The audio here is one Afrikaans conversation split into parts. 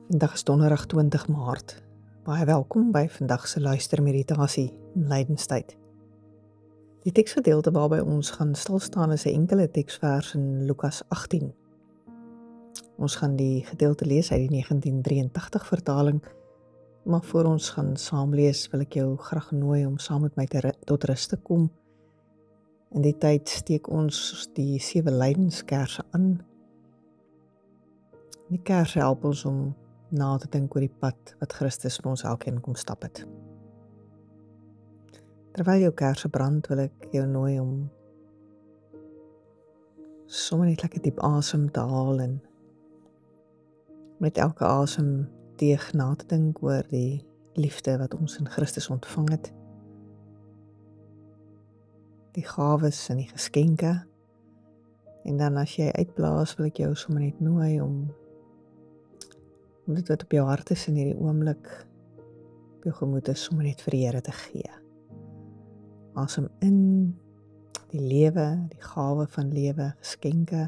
Vandag is donderdag 20 Maart. Baie welkom by vandag se luistermeditasie in Lydenstyd. Die teksgedeelte waarby ons gaan stil staan is 'n enkele teksvers in Lukas 18. Ons gaan die gedeelte lees uit die 1983 vertaling, maar voor ons gaan saam lees, wil ek jou graag nooi om saam met my tot rus te kom. In die tyd steek ons die 7 lydenskerse aan. Die kerse help ons om na te dink oor die pad wat Christus vir ons elkeen kom stap het. Terwyl jou kerse brand, wil ek jou nooi om sommer net lekker diep asem te haal en met elke asemteug na te dink oor die liefde wat ons in Christus ontvang het, die gawes en die geskenke. En dan as jy uitblaas, wil ek jou sommer net nooi om dit wat op jou hart is in hierdie oomblik, op jou gemoed is, sommer net vir die Here te gee. Asem in, die lewe, die gawe van lewe, geskenke,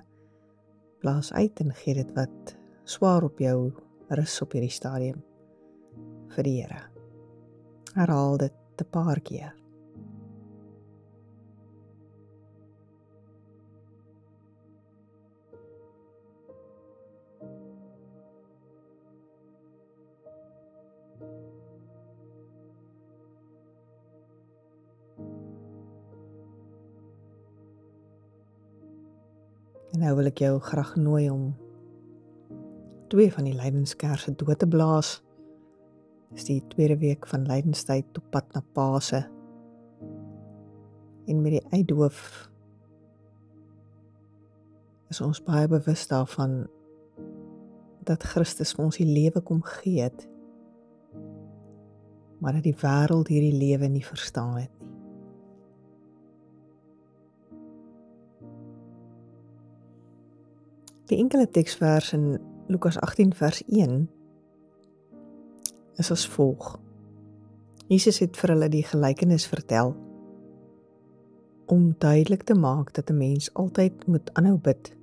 blaas uit en gee dit wat swaar op jou rus op hierdie stadium vir die Here. Herhaal dit 'n paar keer. En nou wil ek jou graag nooi om 2 van die lydenskerse dood te blaas. Dis die tweede week van lydenstyd op pad na Pasen. En met die uitdoof is ons baie bewus daarvan dat Christus vir ons die lewe kom gee het, maar dat die wêreld hierdie lewe nie verstaan het nie. Die enkele teksvers in Lukas 18 vers 1 is as volg. Jesus het vir hulle die gelykenis vertel om duidelik te maak dat 'n mens altyd moet aanhou bid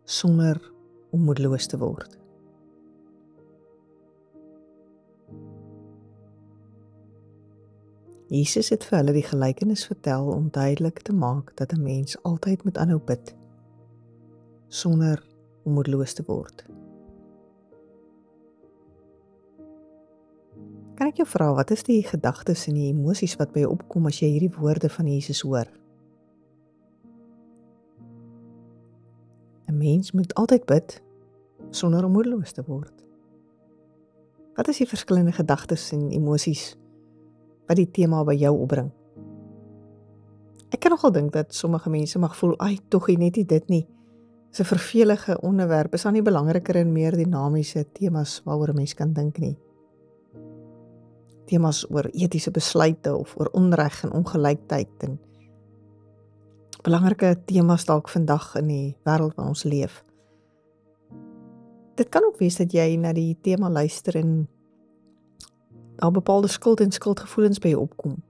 sonder om moedeloos te word. Jesus het vir hulle die gelykenis vertel om duidelik te maak dat 'n mens altyd moet aanhou bid sonder om moedeloos te word. Kan ek jou vra, wat is die gedagtes en die emosies wat by jou opkom as jy hierdie woorde van Jesus hoor? 'n Mens moet altyd bid sonder om moedeloos te word. Wat is die verskillende gedagtes en emosies wat die tema by jou opbring? Ek kan nogal dink dat sommige mense mag voel, tog net nie dit nie. Dis 'n vervelige onderwerp, is dan nie belangriker en meer dinamiese temas waaroor 'n mens kan dink nie. Temas oor etiese besluite of oor onreg en ongelykheid en belangrike temas dalk vandag in die wêreld waarin ons leef. Dit kan ook wees dat jy na die tema luister en daar bepaalde skuld en skuldgevoelens by jou opkom.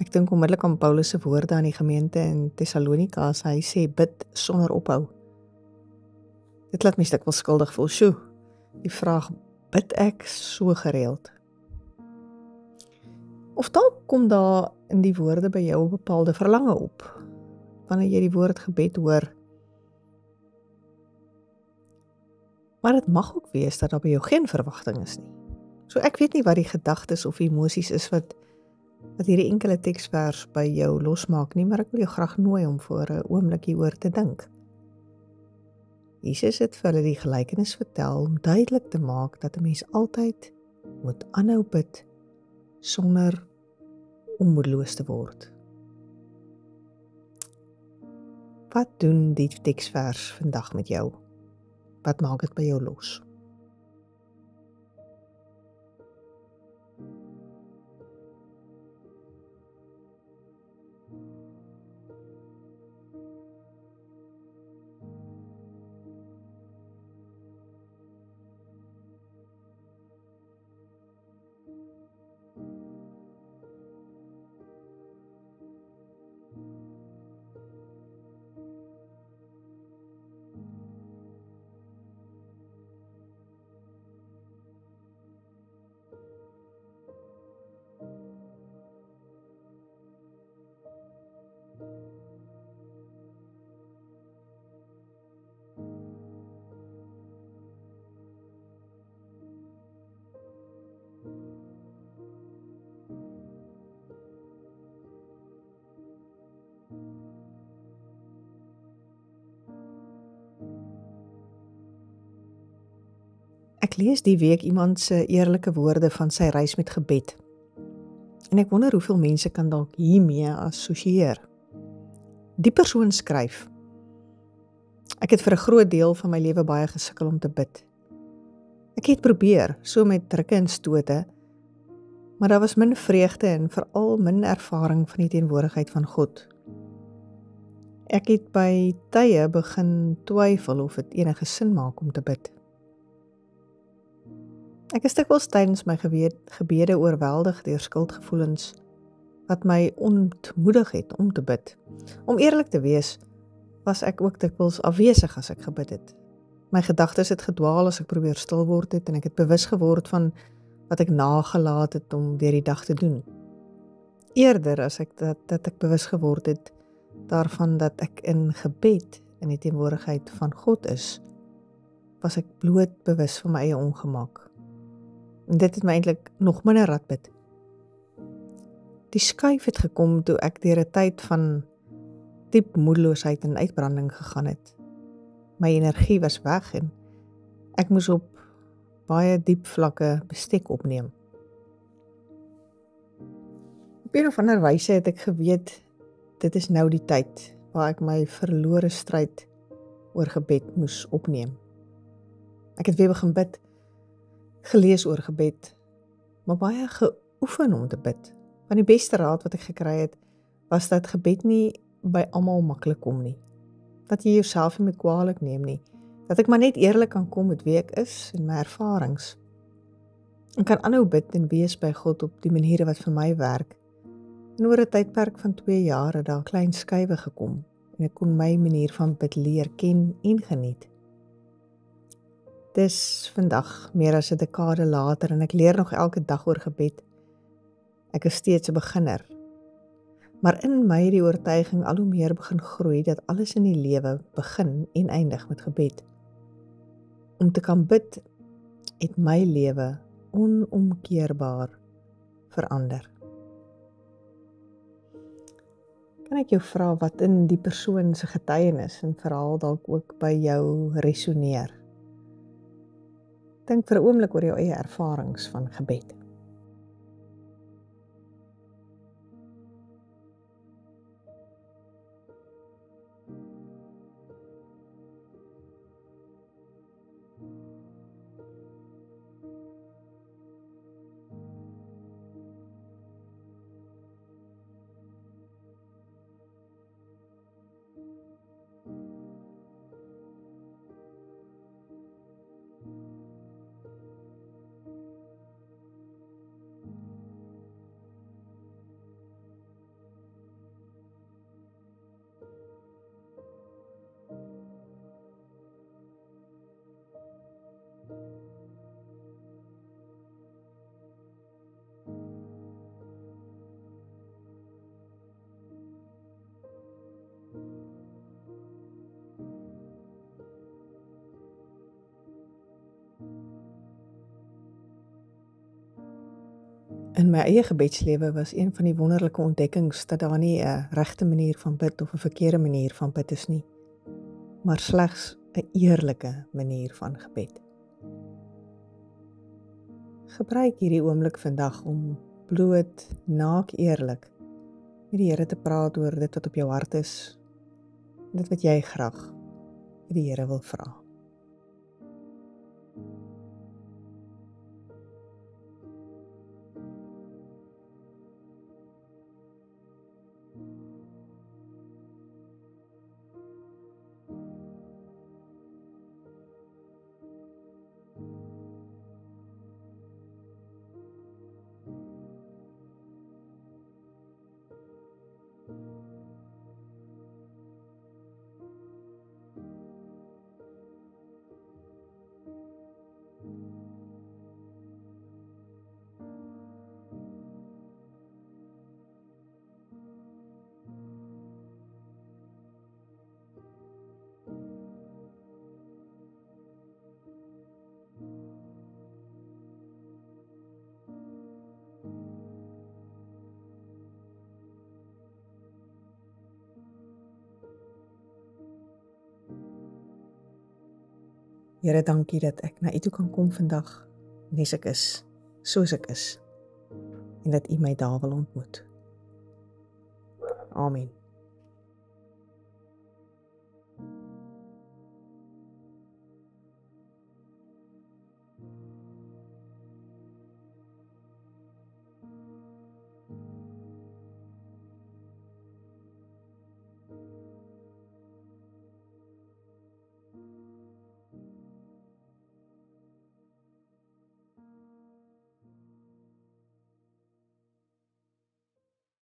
Ek dink onmiddellik aan Paulus se woorde aan die gemeente in Thessalonika as hy sê bid sonder ophou. Dit laat my dikwels skuldig voel. Sjoe, die vraag, bid ek so gereeld? Of dalk kom daar in die woorde by jou 'n bepaalde verlange op, wanneer jy die woord gebed hoor. Maar dit mag ook wees dat daar by jou geen verwagting is nie. So ek weet nie wat die gedagtes of emosies is wat hierdie enkele teksvers by jou losmaak nie, maar ek wil jou graag nooi om vir 'n oomblik hieroor te dink. Jesus het vir hulle die gelykenis vertel om duidelik te maak dat 'n mens altyd moet aanhou bid sonder om moedeloos te word. Wat doen die teksvers vandag met jou? Wat maak dit by jou los? Ek lees die week iemand se eerlike woorde van sy reis met gebed. En ek wonder hoeveel mense kan dalk hiermee assosieer. Die persoon skryf: Ek het vir 'n groot deel van my lewe baie gesukkel om te bid. Ek het probeer, so met drukke en stote, maar daar was min vreugde en veral min ervaring van die teenwoordigheid van God. Ek het by tye begin twyfel of dit enige sin maak om te bid. Ek is dikwels tydens my gebede oorweldig deur skuldgevoelens wat my ontmoedig het om te bid. Om eerlik te wees, was ek ook dikwels afwesig as ek gebid het. My gedagtes het gedwaal as ek probeer stil word het en ek het bewus geword van wat ek nagelaat het om deur die dag te doen. Eerder as ek dat ek bewus geword het daarvan dat ek in gebed in die teenwoordigheid van God is, was ek bloot bewus van my eie ongemak. En dit het my eintlik nog minder laat bid. Die skuif het gekom toe ek deur 'n tyd van diep moedeloosheid en uitbranding gegaan het. My energie was weg en ek moes op baie diep vlakke bestek opneem. Op een of ander wyse het ek geweet, dit is nou die tyd waar ek my verlore stryd oor gebed moes opneem. Ek het weer begin bid, gelees oor gebed, maar baie geoefen om te bid. Want die beste raad wat ek gekry het, was dat gebed nie by almal maklik kom nie. Dat jy jouself nie moet kwaadlik neem nie. Dat ek maar net eerlik kan kom met wie ek is en my ervarings. Ek kan aanhou bid en wees by God op die maniere wat vir my werk. En oor 'n tydperk van 2 jaar het daar klein skuwe gekom en ek kon my manier van bid leer ken en geniet. Dis vandag meer as 'n dekade later en ek leer nog elke dag oor gebed. Ek is steeds 'n beginner. Maar in my die oortuiging al hoe meer begin groei dat alles in die lewe begin en eindig met gebed. Om te kan bid het my lewe onomkeerbaar verander. Kan ek jou vra wat in die persoon se getuienis en verhaal dalk ook by jou resoneer? Dink vir 'n oomblik oor jou eie ervarings van gebed. In my eie gebedslewe was een van die wonderlike ontdekkings dat daar nie 'n regte manier van bid of 'n verkeerde manier van bid is nie, maar slegs 'n eerlike manier van gebed. Gebruik hierdie oomblik vandag om bloot naak eerlik met die Here te praat oor dit wat op jou hart is, dit wat jy graag vir die Here wil vra. Here, dankie dat ek na U toe kan kom vandag, nes ek is, soos ek is, en dat U my daar wil ontmoet. Amen.